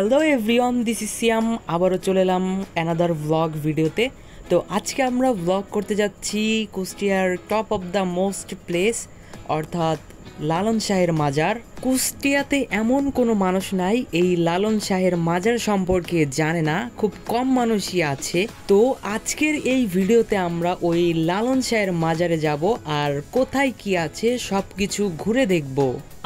Hello everyone, this is সিয়াম। আবারও চলে এলাম অ্যানাদার ব্লগ ভিডিওতে। তো আজকে আমরা ব্লগ করতে যাচ্ছি কুষ্টিয়ার top of the most place, অর্থাৎ লালন শাহের মাজার। কুষ্টিয়াতে এমন কোনো মানুষ নাই এই লালন শাহের মাজার সম্পর্কে জানে না, খুব কম মানুষই আছে। তো আজকের এই ভিডিওতে আমরা ওই লালন শাহের মাজারে যাব আর কোথায় কি আছে সব কিছু ঘুরে দেখব।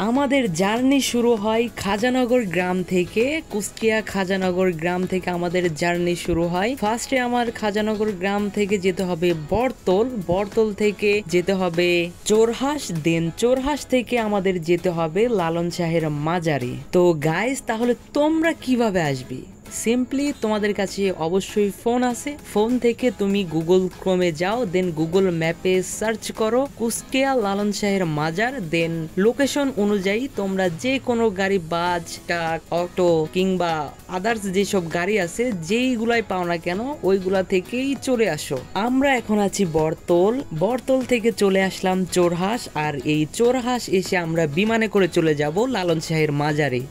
আমাদের জার্নি শুরু হয় খাজানগর গ্রাম থেকে। কুষ্টিয়া খাজানগর গ্রাম থেকে আমাদের জার্নি শুরু হয়। ফার্স্টে আমার খাজানগর গ্রাম থেকে যেতে হবে বরতল, বরতল থেকে যেতে হবে চোরহাঁস, দেন চোরহাঁস থেকে আমাদের যেতে হবে লালন শাহের মাজারে। তো গাইস, তাহলে তোমরা কিভাবে আসবে? সিম্পলি তোমাদের কাছে অবশ্যই ফোন আছে, ফোন থেকে তুমি গুগল ক্রোমে যাও, দেন গুগল ম্যাপে সার্চ করো কুষ্টিয়া লালন শাহের মাজার, দেন লোকেশন অনুযায়ী তোমরা যে কোনো গাড়ি, বাস, ট্রাক, অটো কিংবা আদার্স যেসব গাড়ি আছে যেইগুলাই পাও না কেন ওইগুলা থেকেই চলে আসো। আমরা এখন আছি বরতল, বরতল থেকে চলে আসলাম চোরহাঁস, আর এই চোরহাঁস এসে আমরা বিমানে করে চলে যাব লালন শাহের মাজারে।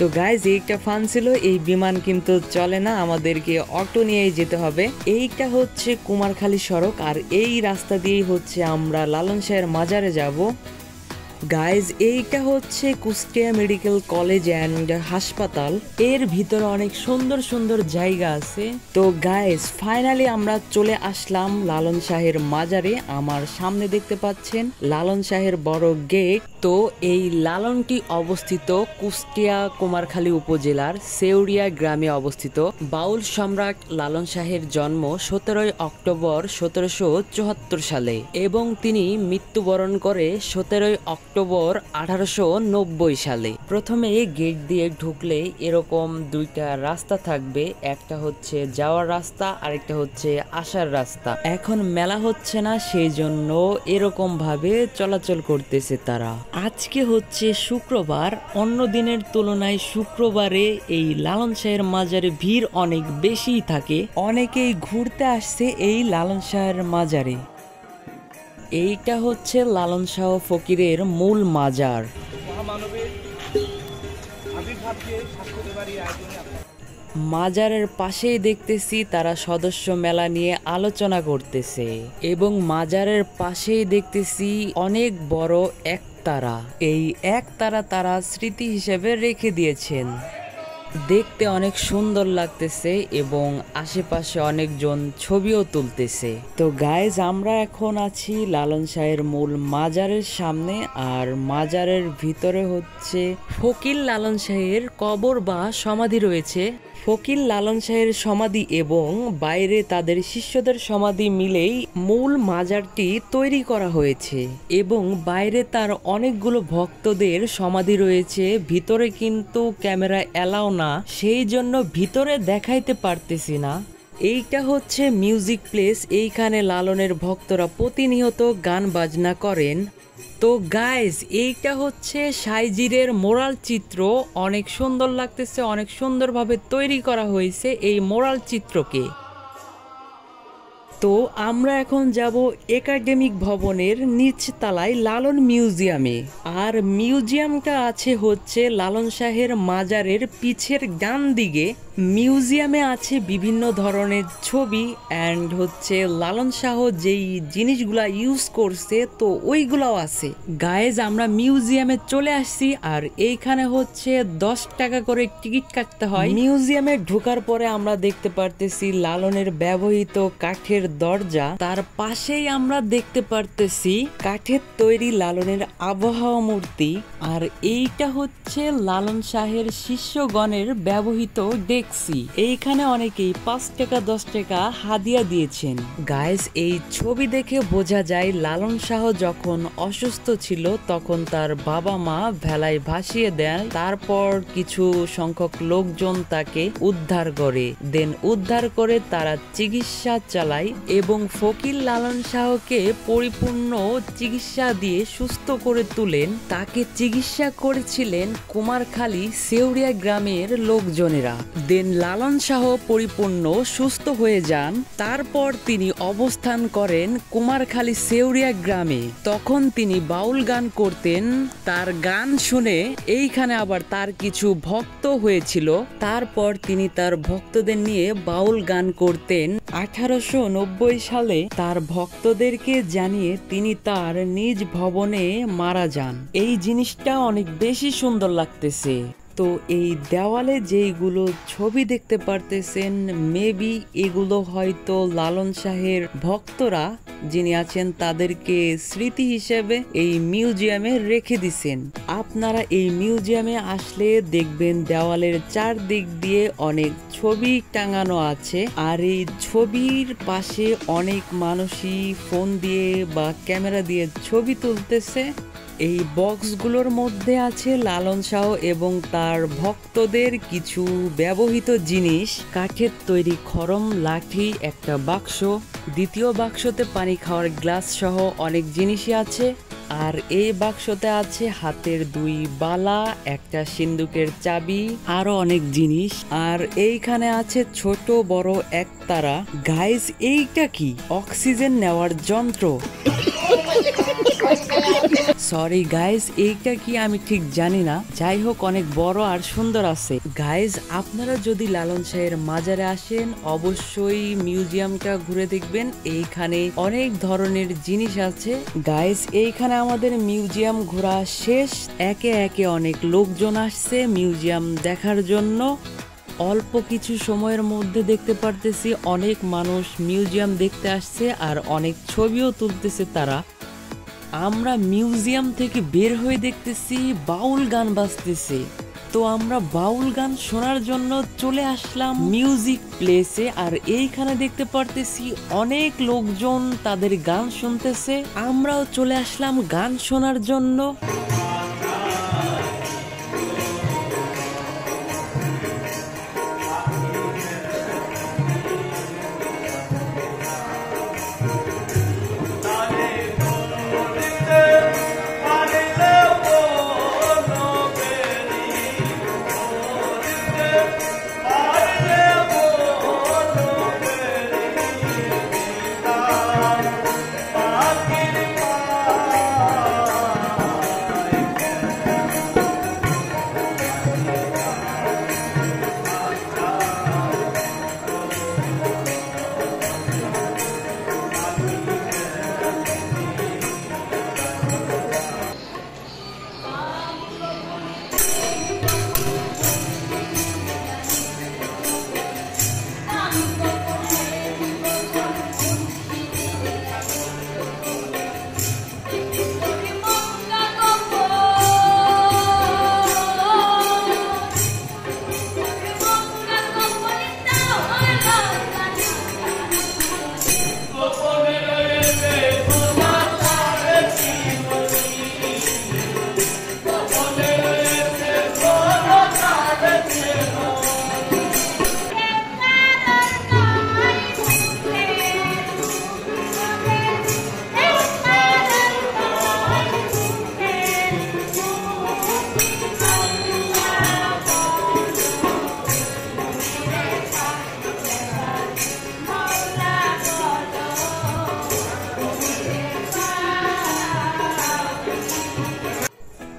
তো গাইজ, এইটা ফান ছিল। এই বিমান কিন্তু চলে না, আমাদেরকে অটো নিয়েই যেতে হবে। এইটা হচ্ছে কুমারখালী সড়ক, আর এই রাস্তা দিয়েই হচ্ছে আমরা লালন শাহের মাজারে যাব। গাইজ, এইটা হচ্ছে কুষ্টিয়া মেডিকেল কলেজ অ্যান্ড হাসপাতাল। এর ভিতরে অনেক সুন্দর সুন্দর জায়গা আছে। তো গাইজ, ফাইনালি আমরা চলে আসলাম লালন শাহের মাজারে। আমার সামনে দেখতে পাচ্ছেন লালন শাহের বড় গেট। তো এই লালনটি অবস্থিত কুষ্টিয়া কুমারখালী উপজেলার সেউরিয়া গ্রামে অবস্থিত। বাউল সম্রাট লালন শাহের জন্ম 17 অক্টোবর 1774 সালে এবং তিনি মৃত্যুবরণ করে 17 অক্টোবর 1890 সালে। প্রথমে গেট দিয়ে ঢুকলে এরকম দুইটা রাস্তা থাকবে, একটা হচ্ছে যাওয়ার রাস্তা, আরেকটা হচ্ছে আসার রাস্তা। এখন মেলা হচ্ছে না, সেই জন্য এরকম ভাবে চলাচল করতেছে তারা। আজকে হচ্ছে শুক্রবার, অন্য দিনের তুলনায় শুক্রবারে এই লালন শাহের মাজারে ভিড় অনেক বেশি থাকে। অনেকেই ঘুরতে আসছে এই লালন শাহের মাজারে। এইটা হচ্ছে লালন শাহ ফকিরের মূল মাজার। মাজারের পাশেই দেখতেছি তারা সদস্য মেলা নিয়ে আলোচনা করতেছে এবং মাজারের পাশেই দেখতেছি অনেক বড় একতারা। এই একতারা তারা স্মৃতি হিসেবে রেখে দিয়েছেন। দেখতে অনেক সুন্দর লাগতেছে এবং আশেপাশে অনেকজন ছবিও তুলতেছে। তো গাইজ, আমরা এখন আছি লালন শাহের মূল মাজারের সামনে, আর মাজারের ভিতরে হচ্ছে ফকির লালন শাহের কবর বা সমাধি রয়েছে। ফকির লালন শাহের সমাধি এবং বাইরে তাদের শিষ্যদের সমাধি মিলেই মূল মাজারটি তৈরি করা হয়েছে এবং বাইরে তার অনেকগুলো ভক্তদের সমাধি রয়েছে। ভিতরে কিন্তু ক্যামেরা এলাও না, সেই জন্য ভিতরে দেখাইতে পারতেছি না। এইটা হচ্ছে মিউজিক প্লেস, এইখানে লালনের ভক্তরা প্রতিনিয়ত গান বাজনা করেন। তো গাইজ, এইটা হচ্ছে সাইজিরের মোরাল চিত্র। অনেক সুন্দর লাগতেছে, অনেক সুন্দরভাবে তৈরি করা হয়েছে এই মোরাল চিত্রকে। তো আমরা এখন যাব একাডেমিক ভবনের নিচতলায় লালন মিউজিয়ামে। আর মিউজিয়ামটা আছে হচ্ছে লালন শাহের মাজারের পিছের ডান দিকে। মিউজিয়ামে আছে বিভিন্ন ধরনের ছবি অ্যান্ড হচ্ছে লালন শাহ যেই জিনিসগুলা ইউজ করছে তো ওইগুলাও আছে। গাইজ, আমরা মিউজিয়ামে চলে আসছি, আর এইখানে হচ্ছে 10 টাকা করে টিকিট কাটতে হয়। মিউজিয়ামে ঢোকার পরে আমরা দেখতে পারতেছি লালনের ব্যবহৃত কাঠের দরজা, তার পাশেই আমরা দেখতে পারতেছি কাঠের তৈরি লালনের আবহাওয়া মূর্তি। আর এইটা হচ্ছে লালন শাহের শিষ্যগণের ব্যবহৃত ডেক্সি। এইখানে অনেকেই 5 টাকা 10 টাকা হাদিয়া দিয়েছেন। গাইস, এই ছবি দেখে বোঝা যায় লালন শাহ যখন অসুস্থ ছিল তখন তার বাবা মা ভেলায় ভাসিয়ে দেয়, তারপর কিছু সংখ্যক লোকজন তাকে উদ্ধার করে, দেন উদ্ধার করে তারা চিকিৎসা চালায় এবং ফকির লালন শাহকে পরিপূর্ণ চিকিৎসা দিয়ে সুস্থ করে তুলেন। তাকে চিকিৎসা করেছিলেন কুমারখালী সেউরিয়া গ্রামের লোকজনেরা। দেন লালন শাহ পরিপূর্ণ সুস্থ হয়ে যান। তারপর তিনি অবস্থান করেন কুমারখালী সেউরিয়া গ্রামে। তখন তিনি বাউল গান করতেন। তার গান শুনে এইখানে আবার তার কিছু ভক্ত হয়েছিল। তারপর তিনি তার ভক্তদের নিয়ে বাউল গান করতেন। 1890 সালে তার ভক্তদেরকে জানিয়ে তিনি তার নিজ ভবনে মারা যান। এই জিনিসটা অনেক বেশি সুন্দর লাগতেছে। তো এই দেওয়ালে যেইগুলো ছবি দেখতে পারতেছেন, মেবি এগুলো হয়তো লালন শাহের ভক্তরা যিনি আছেন তাদেরকে স্মৃতি হিসেবে এই মিউজিয়ামে রেখে দিছেন। আপনারা এই মিউজিয়ামে আসলে দেখবেন দেওয়ালের চারদিক দিয়ে অনেক ছবি টাঙানো আছে। আর এই ছবির পাশে অনেক মানুষই ফোন দিয়ে বা ক্যামেরা দিয়ে ছবি তুলতেছে। এই বক্সগুলোর মধ্যে আছে লালন শাহ এবং তার ভক্তদের কিছু ব্যবহৃত জিনিস। কাঠের তৈরি খড়ম, লাঠি, একটা বাক্স, দ্বিতীয় বাক্সতে পানি খাওয়ার গ্লাস সহ অনেক জিনিসই আছে। আর এই বাক্সতে আছে হাতের 2 বালা, একটা সিন্দুকের চাবি, আরো অনেক জিনিস। আর এইখানে আছে ছোট বড় একতারা। গাইস, এইটা কি? অক্সিজেন নেওয়ার যন্ত্র। সরি গাইজ, এইটা কি আমি ঠিক জানি না। যাই হোক, অনেক বড় আর সুন্দর আছে। গাইজ, আপনারা যদি লালন শাহের মাজারে আসেন অবশ্যই মিউজিয়ামটা ঘুরে দেখবেন। এইখানে অনেক ধরনের জিনিস আছে। গাইজ, এইখানে আমাদের মিউজিয়াম ঘোরা শেষ। একে একে অনেক লোকজন আসছে মিউজিয়াম দেখার জন্য। অল্প কিছু সময়ের মধ্যে দেখতে পারতেছি অনেক মানুষ মিউজিয়াম দেখতে আসছে আর অনেক ছবিও তুলতেছে তারা। আমরা মিউজিয়াম থেকে বের হয়ে দেখতেছি বাউল গান বাজতেছে। তো আমরা বাউল গান শোনার জন্য চলে আসলাম মিউজিক প্লেসে। আর এইখানে দেখতে পারতেছি অনেক লোকজন তাদের গান শুনতেছে। আমরাও চলে আসলাম গান শোনার জন্য।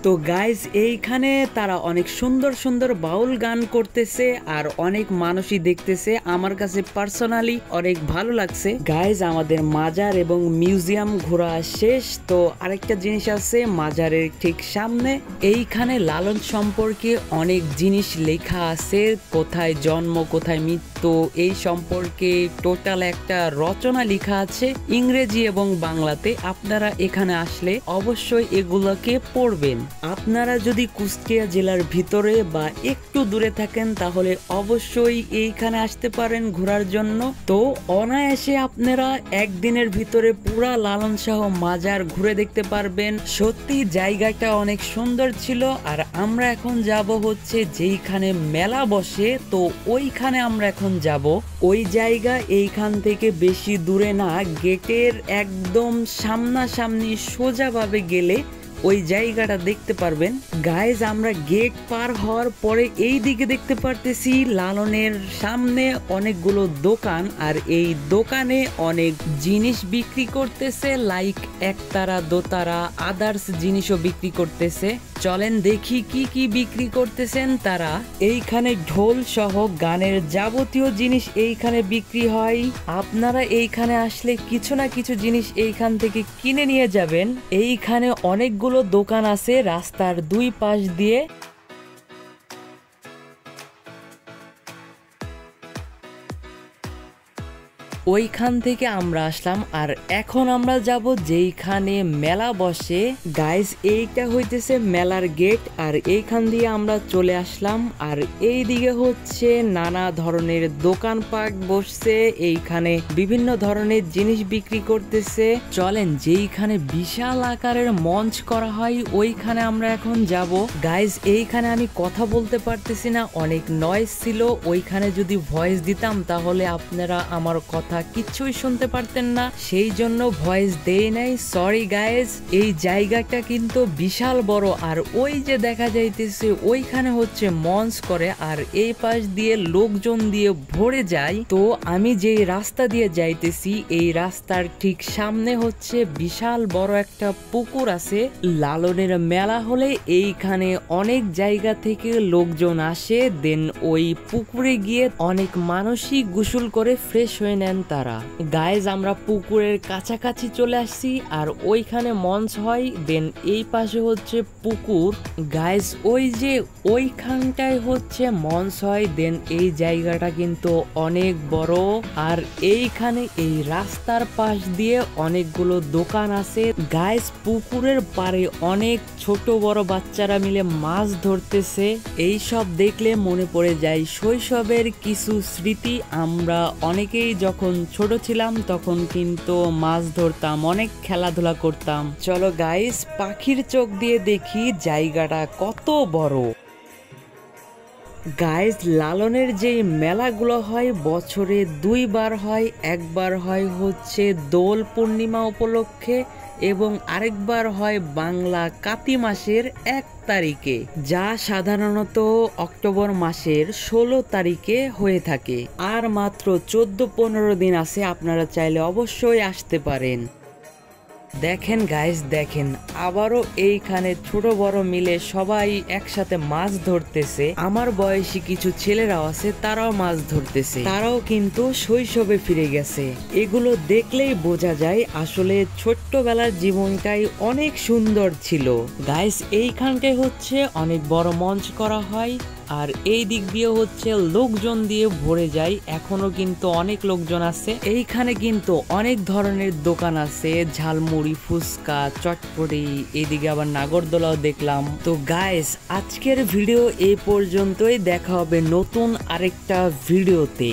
তো গাইজ, এইখানে তারা অনেক সুন্দর সুন্দর বাউল গান করতেছে আর অনেক মানুষই দেখতেছে। আমার কাছে পার্সোনালি অনেক ভালো লাগছে। গাইজ, আমাদের মাজার এবং মিউজিয়াম ঘোরা শেষ। তো আরেকটা জিনিস আছে মাজারের ঠিক সামনে। এইখানে লালন সম্পর্কে অনেক জিনিস লেখা আছে, কোথায় জন্ম কোথায় মৃত্যু এই সম্পর্কে টোটাল একটা রচনা লেখা আছে ইংরেজি এবং বাংলাতে। আপনারা এখানে আসলে অবশ্যই এগুলোকে পড়বেন। আপনারা যদি কুষ্টিয়া জেলার ভিতরে বা একটু দূরে থাকেন তাহলে অবশ্যই এইখানে আসতে পারেন ঘোরার জন্য। তো অনায়াসে আপনারা একদিনের ভিতরে পুরা লালন শাহ মাজার ঘুরে দেখতে পারবেন। সত্যি জায়গাটা অনেক সুন্দর ছিল। আর আমরা এখন যাব হচ্ছে যেইখানে মেলা বসে, তো ওইখানে আমরা এখন যাব। ওই জায়গা এইখান থেকে বেশি দূরে না, গেটের একদম সামনাসামনি সোজাভাবে গেলে ওই জায়গাটা দেখতে পারবেন। গাইজ আমরা গেট পার হওয়ার পরে এই দিকে দেখতে পারতেছি লালনের সামনে অনেকগুলো দোকান, আর এই দোকানে অনেক জিনিস বিক্রি করতেছে, লাইক একতারা দোতারা আদার্স জিনিসও বিক্রি করতেছে। চলেন দেখি কি কি বিক্রি করতেছেন তারা। এইখানে ঢোল সহ গানের যাবতীয় জিনিস এইখানে বিক্রি হয়। আপনারা এইখানে আসলে কিছু না কিছু জিনিস এইখান থেকে কিনে নিয়ে যাবেন। এইখানে অনেকগুলো দোকান আছে রাস্তার দুই পাশ দিয়ে। ওইখান থেকে আমরা আসলাম, আর এখন আমরা যাব যেইখানে মেলা বসে। গাইস এইটা হইতেছে মেলার গেট, আর এইখান দিয়ে আমরা চলে আসলাম। আর এই দিকে হচ্ছে নানা ধরনের দোকানপাট বসছে, এইখানে বিভিন্ন ধরনের জিনিস বিক্রি করতেছে। চলেন যেইখানে বিশাল আকারের মঞ্চ করা হয় ওইখানে আমরা এখন যাব। গাইস এইখানে আমি কথা বলতে পারতেছি না, অনেক নয়েজ ছিল। ওইখানে যদি ভয়েস দিতাম তাহলে আপনারা আমার কথা কিচ্ছুই শুনতে পারতেন না, সেই জন্য ভয়েস দেই নাই, সরি গাইজ। এই জায়গাটা কিন্তু বিশাল বড়, আর ওই যে দেখা যাইতেছে ওইখানে হচ্ছে মঞ্চ করে, আর এই পাশ দিয়ে লোকজন দিয়ে ভরে যায়। তো আমি যেই রাস্তা দিয়ে যাইতেছি এই রাস্তার ঠিক সামনে হচ্ছে বিশাল বড় একটা পুকুর আছে। লালনের মেলা হলে এইখানে অনেক জায়গা থেকে লোকজন আসে, দেন ওই পুকুরে গিয়ে অনেক মানুষই গোসল করে ফ্রেশ হয়ে নেন তারা। গাইজ আমরা পুকুরের কাছাকাছি চলে আসছি, আর ওইখানে মঞ্চ হয়, দেন এই পাশে হচ্ছে পুকুর। গাইজ ওই যে ওইখানটায় হচ্ছে মঞ্চ হয়, দেন এই জায়গাটা কিন্তু অনেক বড়। আর এইখানে এই রাস্তার পাশ দিয়ে অনেকগুলো দোকান আছে। গাইজ পুকুরের পাড়ে অনেক ছোট বড় বাচ্চারা মিলে মাছ ধরতেছে। এই সব দেখলে মনে পড়ে যায় শৈশবের কিছু স্মৃতি। আমরা অনেকেই যখন ছোট ছিলাম তখন কিন্তু মাছ ধরতাম, অনেক খেলাধুলা করতাম। চলো গাইস পাখির চোখ দিয়ে দেখি জায়গাটা কত বড়। গাইজ লালনের যে মেলাগুলো হয় বছরে দুইবার হয়, একবার হয় হচ্ছে দোল পূর্ণিমা উপলক্ষে এবং আরেকবার হয় বাংলা কাতি মাসের 1 তারিখে, যা সাধারণত অক্টোবর মাসের 16 তারিখে হয়ে থাকে। আর মাত্র 14-15 দিন আছে, আপনারা চাইলে অবশ্যই আসতে পারেন। দেখেন গাইস দেখেন, আবারও এইখানে ছোট বড় মিলে সবাই একসাথে মাছ ধরতেছে। আমার বয়সী কিছু ছেলেরাও আছে, তারাও মাছ ধরতেছে, তারাও কিন্তু শৈশবে ফিরে গেছে। এগুলো দেখলেই বোঝা যায় আসলে ছোট্টবেলার জীবনটাই অনেক সুন্দর ছিল। গাইস এইখানটায় হচ্ছে অনেক বড় মঞ্চ করা হয়, আর এই দিক দিয়ে হচ্ছে লোকজন দিয়ে ভরে যায়। এখনো কিন্তু অনেক লোকজন আছে। এইখানে কিন্তু অনেক ধরনের দোকান আছে, ঝালমুড়ি, ফুচকা, চটপটি, এদিকে আবার নাগরদোলাও দেখলাম। তো গাইস আজকের ভিডিও এই পর্যন্তই, দেখা হবে নতুন আরেকটা ভিডিওতে।